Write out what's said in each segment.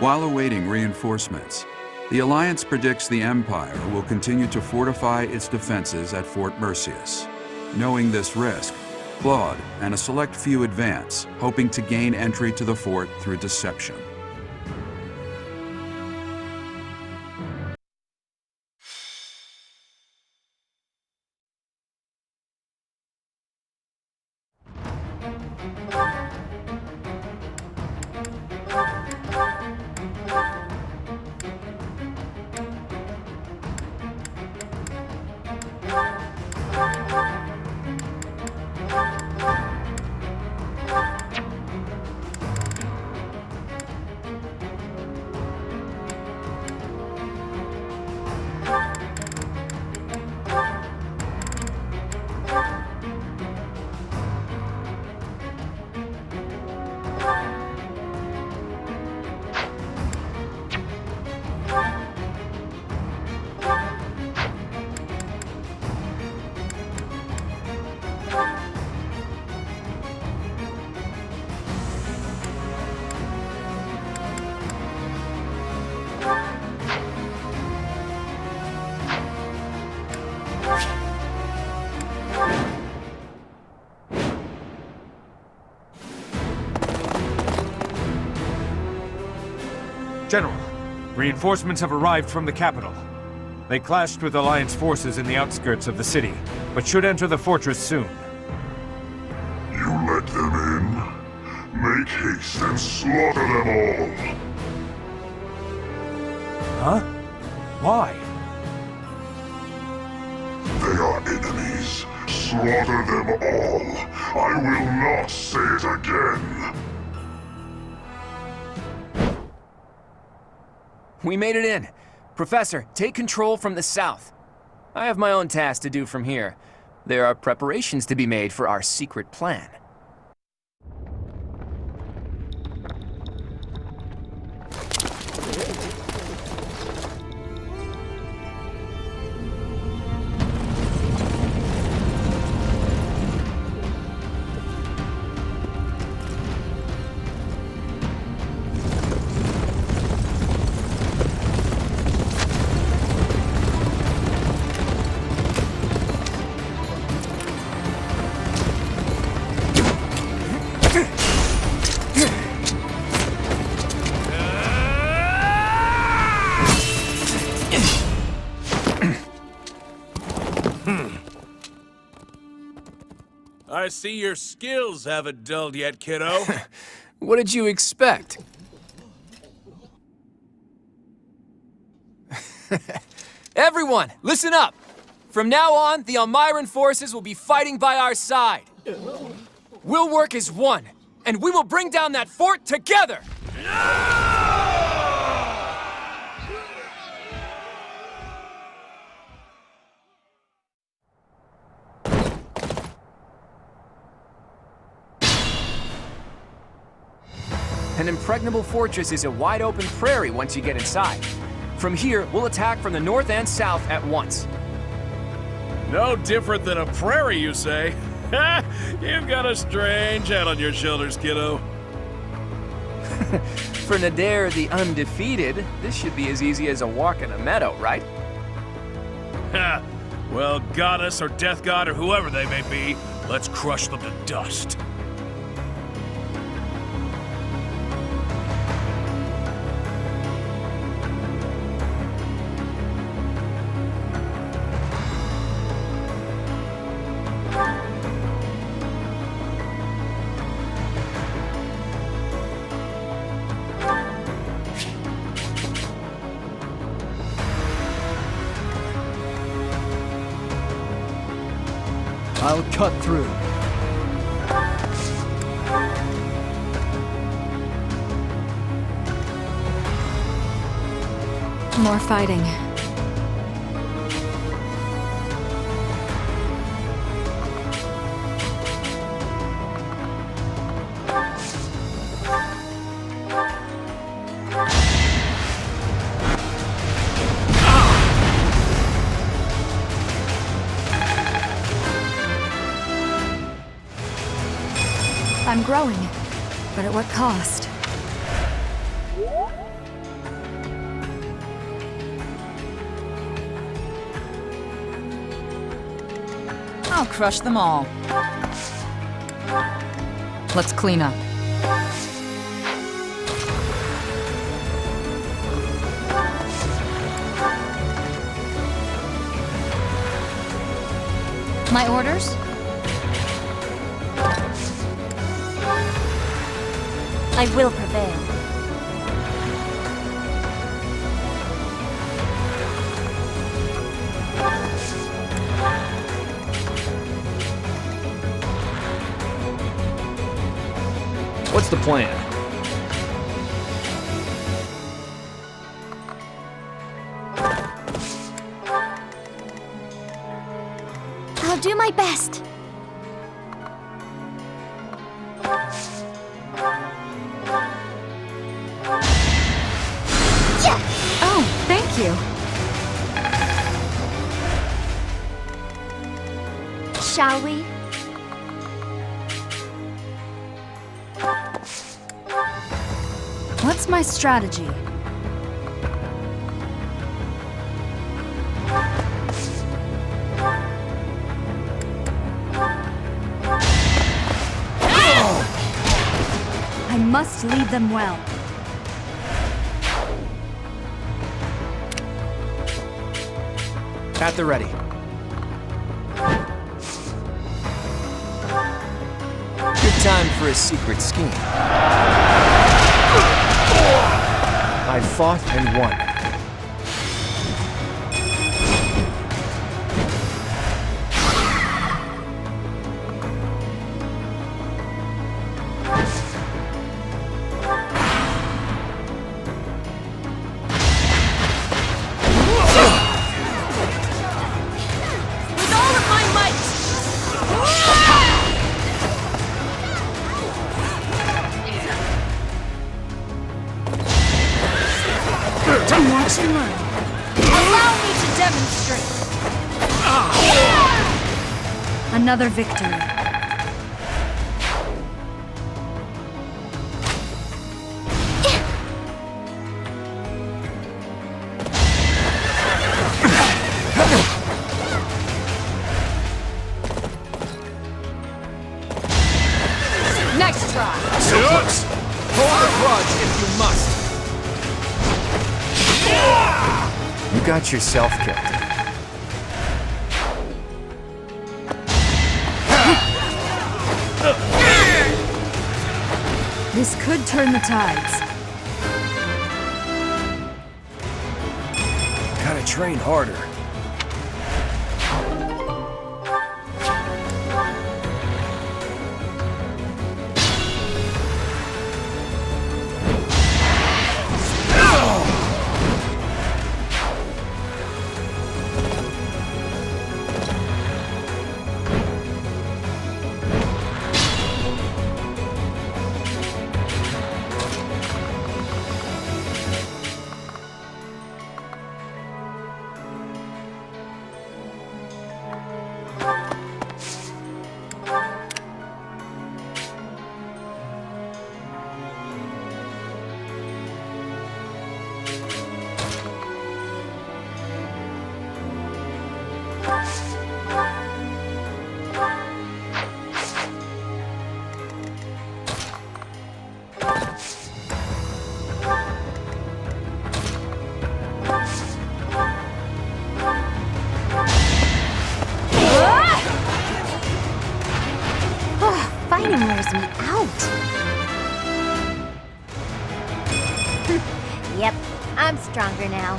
While awaiting reinforcements, the Alliance predicts the Empire will continue to fortify its defenses at Fort Merceus. Knowing this risk, Claude and a select few advance, hoping to gain entry to the fort through deception. General, reinforcements have arrived from the capital. They clashed with Alliance forces in the outskirts of the city, but should enter the fortress soon. You let them in? Make haste and slaughter them all! Huh? Why? They are enemies. Slaughter them all. I will not say it again. We made it in. Professor, take control from the south. I have my own task to do from here. There are preparations to be made for our secret plan. I see your skills haven't dulled yet, kiddo. What did you expect? Everyone, listen up! From now on, the Almiran forces will be fighting by our side. We'll work as one, and we will bring down that fort together! An impregnable fortress is a wide-open prairie once you get inside. From here, we'll attack from the north and south at once. No different than a prairie, you say? You've got a strange head on your shoulders, kiddo. For Nadir the Undefeated, this should be as easy as a walk in a meadow, right? Ha! Well, goddess or death god or whoever they may be, let's crush them to dust. I'll cut through. More fighting. I'm growing, but at what cost? I'll crush them all. Let's clean up. My orders? I will prevail. What's the plan? I'll do my best. Yeah! Oh, thank you. Shall we? What's my strategy? I must lead them well. At the ready. Good time for a secret scheme. I fought and won. With all of my might! Watch and learn. Allow me to demonstrate! Another victory. Next try! Hold the grudge if you must. You got yourself killed. This could turn the tides. Gotta train harder. Fighting wears me out. Yep, I'm stronger now.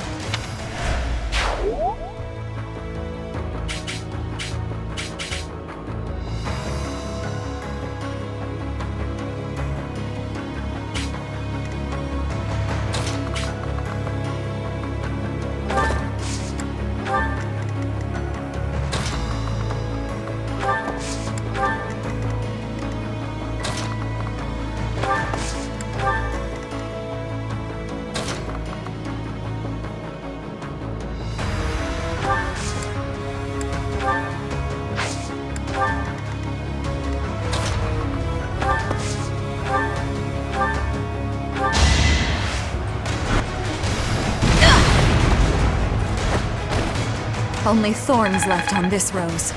Only thorns left on this rose.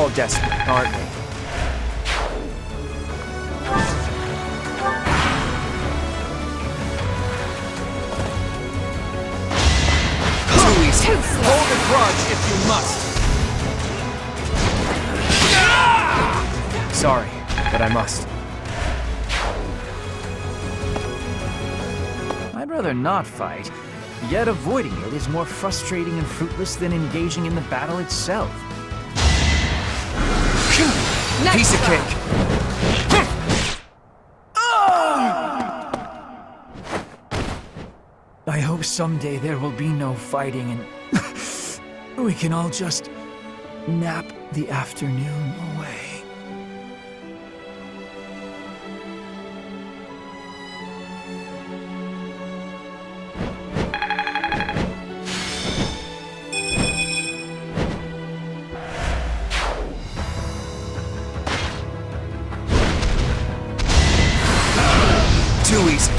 all desperate, aren't we? Too easy. Hold a grudge if you must. Sorry, but I must. I'd rather not fight, yet avoiding it is more frustrating and fruitless than engaging in the battle itself. Piece of cake. I hope someday there will be no fighting and we can all just nap the afternoon away. Too easy.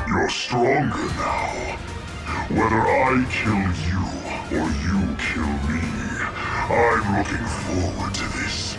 You're stronger now. Whether I kill you or you kill me, I'm looking forward to this.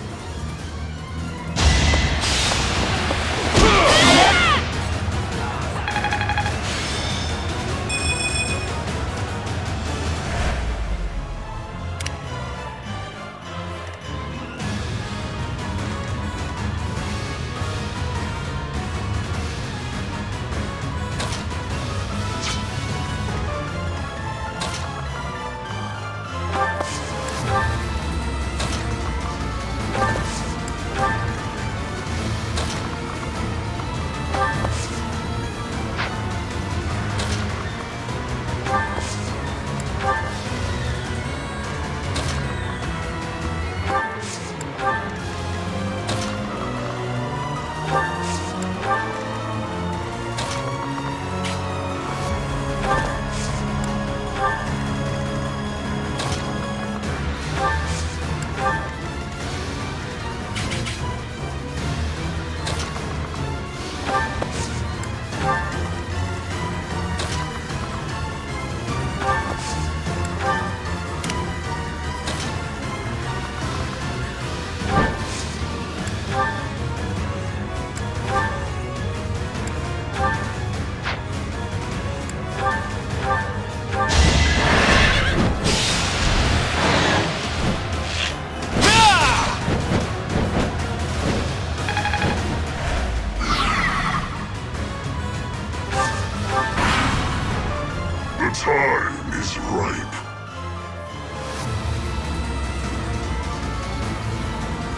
Time is ripe.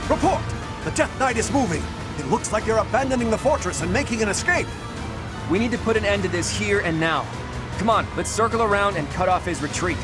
Report! The Death Knight is moving. It looks like they're abandoning the fortress and making an escape. We need to put an end to this here and now. Come on, let's circle around and cut off his retreat.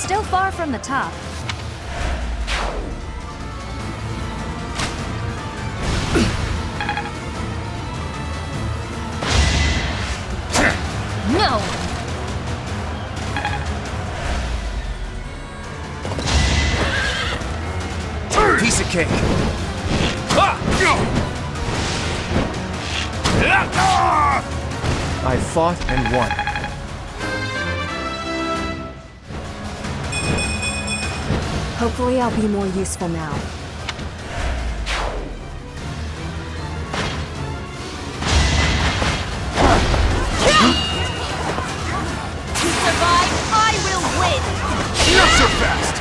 still far from the top. No! Piece of cake. I fought and won. Hopefully I'll be more useful now. To survive, I will win! Not so fast!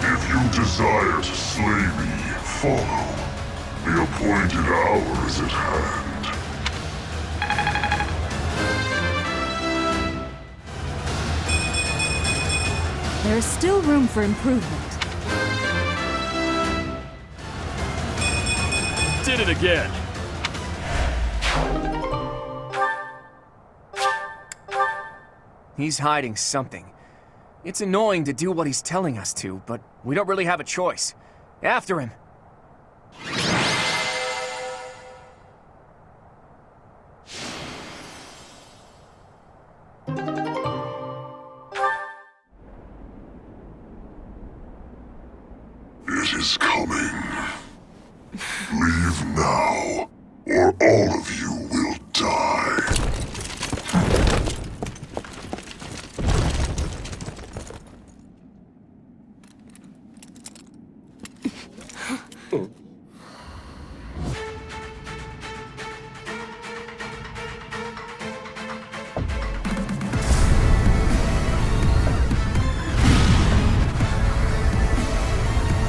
If you desire to slay me, follow. The appointed hour is at hand. There is still room for improvement. Did it again. He's hiding something. It's annoying to do what he's telling us to, but we don't really have a choice. After him. It is coming. Leave now, or all of you will die.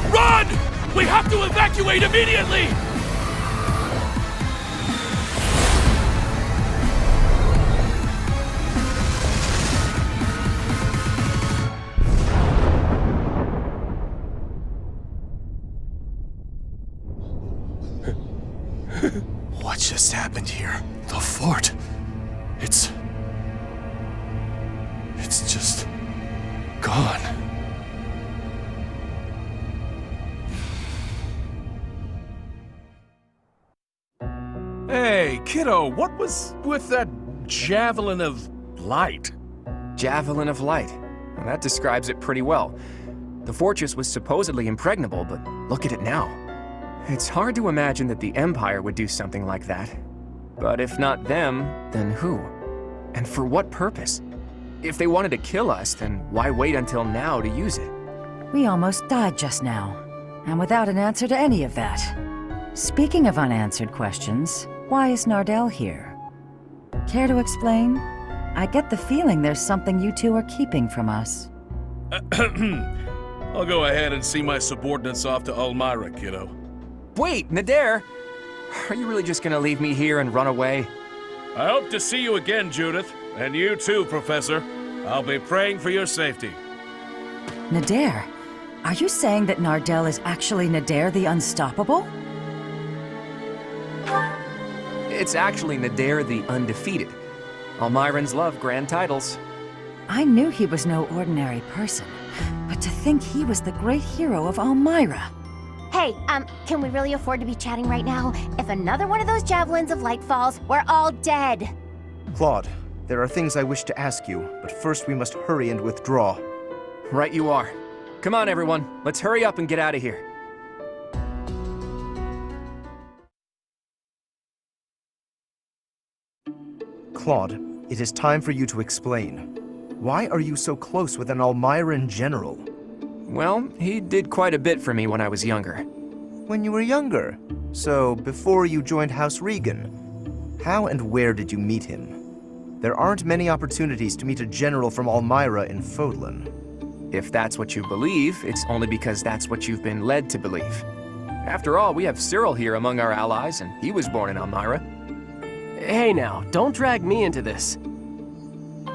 Run! We have to evacuate immediately! What just happened here? The fort. It's just gone. Hey, kiddo, what was with that javelin of light? Javelin of Light. Well, that describes it pretty well. The fortress was supposedly impregnable, but look at it now. It's hard to imagine that the Empire would do something like that. But if not them, then who? And for what purpose? If they wanted to kill us, then why wait until now to use it? We almost died just now, and without an answer to any of that. Speaking of unanswered questions, why is Nardell here? Care to explain? I get the feeling there's something you two are keeping from us. I'll go ahead and see my subordinates off to Elmira, kiddo. Wait, Nadir! Are you really just gonna leave me here and run away? I hope to see you again, Judith. And you too, Professor. I'll be praying for your safety. Nadir, are you saying that Nardell is actually Nadir the Unstoppable? It's actually Nadir the Undefeated. Almirans love grand titles. I knew he was no ordinary person, but to think he was the great hero of Elmira. Hey, can we really afford to be chatting right now? If another one of those javelins of light falls, we're all dead. Claude, there are things I wish to ask you, but first we must hurry and withdraw. Right you are. Come on, everyone. Let's hurry up and get out of here. Claude, it is time for you to explain. Why are you so close with an Almyran general? Well, he did quite a bit for me when I was younger. When you were younger? So, before you joined House Regan. How and where did you meet him? There aren't many opportunities to meet a general from Almyra in Fodlan. If that's what you believe, it's only because that's what you've been led to believe. After all, we have Cyril here among our allies, and he was born in Almyra. Hey now, don't drag me into this.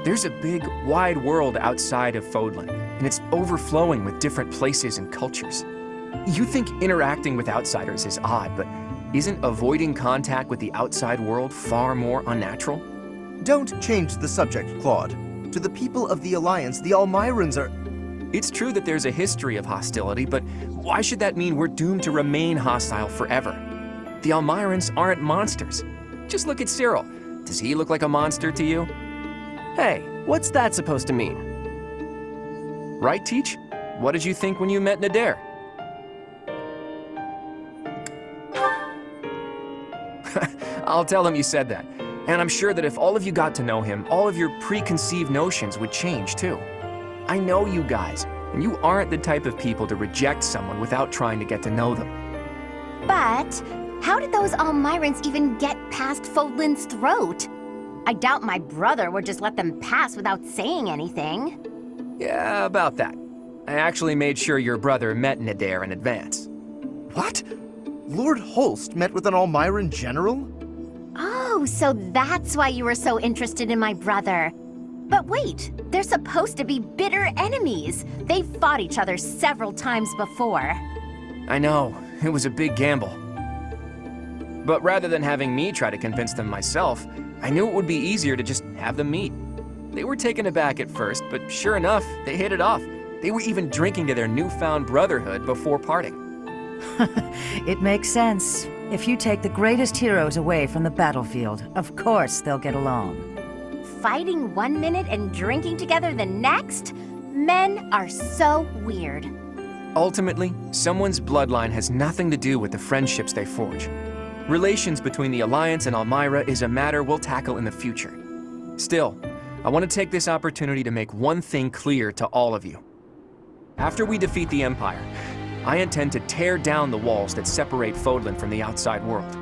There's a big, wide world outside of Fodlan, and it's overflowing with different places and cultures. You think interacting with outsiders is odd, but isn't avoiding contact with the outside world far more unnatural? Don't change the subject, Claude. To the people of the Alliance, the Almyrans are... It's true that there's a history of hostility, but why should that mean we're doomed to remain hostile forever? The Almyrans aren't monsters. Just look at Cyril. Does he look like a monster to you? Hey, what's that supposed to mean? Right, Teach? What did you think when you met Nader? I'll tell him you said that. And I'm sure that if all of you got to know him, all of your preconceived notions would change too. I know you guys, and you aren't the type of people to reject someone without trying to get to know them. But how did those Almyrans even get past Fodlan's throat? I doubt my brother would just let them pass without saying anything. Yeah, about that. I actually made sure your brother met Nader in advance. What? Lord Holst met with an Almyran general? Oh, so that's why you were so interested in my brother. But wait, they're supposed to be bitter enemies. They've fought each other several times before. I know, it was a big gamble. But rather than having me try to convince them myself, I knew it would be easier to just have them meet. They were taken aback at first, but sure enough, they hit it off. They were even drinking to their newfound brotherhood before parting. It makes sense. If you take the greatest heroes away from the battlefield, of course they'll get along. Fighting one minute and drinking together the next? Men are so weird. Ultimately, someone's bloodline has nothing to do with the friendships they forge. Relations between the Alliance and Almyra is a matter we'll tackle in the future. Still, I want to take this opportunity to make one thing clear to all of you. After we defeat the Empire, I intend to tear down the walls that separate Fodlan from the outside world.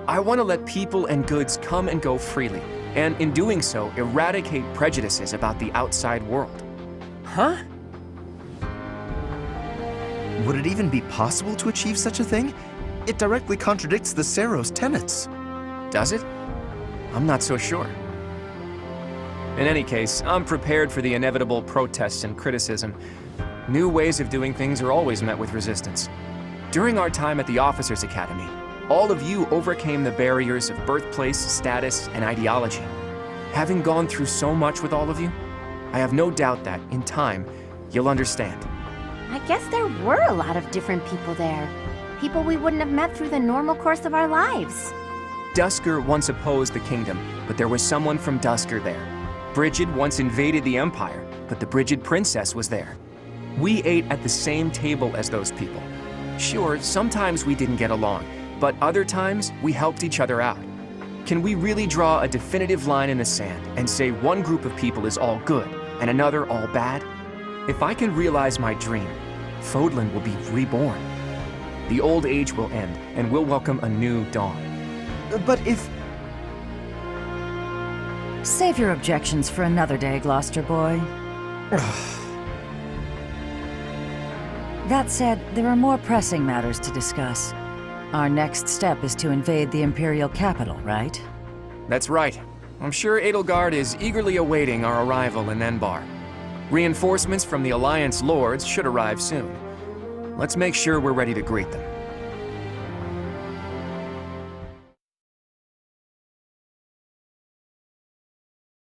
I want to let people and goods come and go freely, and in doing so, eradicate prejudices about the outside world. Huh? Would it even be possible to achieve such a thing? It directly contradicts the Seros tenets. Does it? I'm not so sure. In any case, I'm prepared for the inevitable protests and criticism. New ways of doing things are always met with resistance. During our time at the Officers' Academy, all of you overcame the barriers of birthplace, status, and ideology. Having gone through so much with all of you, I have no doubt that, in time, you'll understand. I guess there were a lot of different people there. People we wouldn't have met through the normal course of our lives. Duscur once opposed the kingdom, but there was someone from Duscur there. Brigid once invaded the Empire, but the Brigid princess was there. We ate at the same table as those people. Sure, sometimes we didn't get along, but other times we helped each other out. Can we really draw a definitive line in the sand and say one group of people is all good and another all bad? If I can realize my dream, Fodlan will be reborn. The old age will end, and we'll welcome a new dawn. But if... Save your objections for another day, Gloucester boy. That said, there are more pressing matters to discuss. Our next step is to invade the Imperial capital, right? That's right. I'm sure Edelgard is eagerly awaiting our arrival in Enbar. Reinforcements from the Alliance Lords should arrive soon. Let's make sure we're ready to greet them.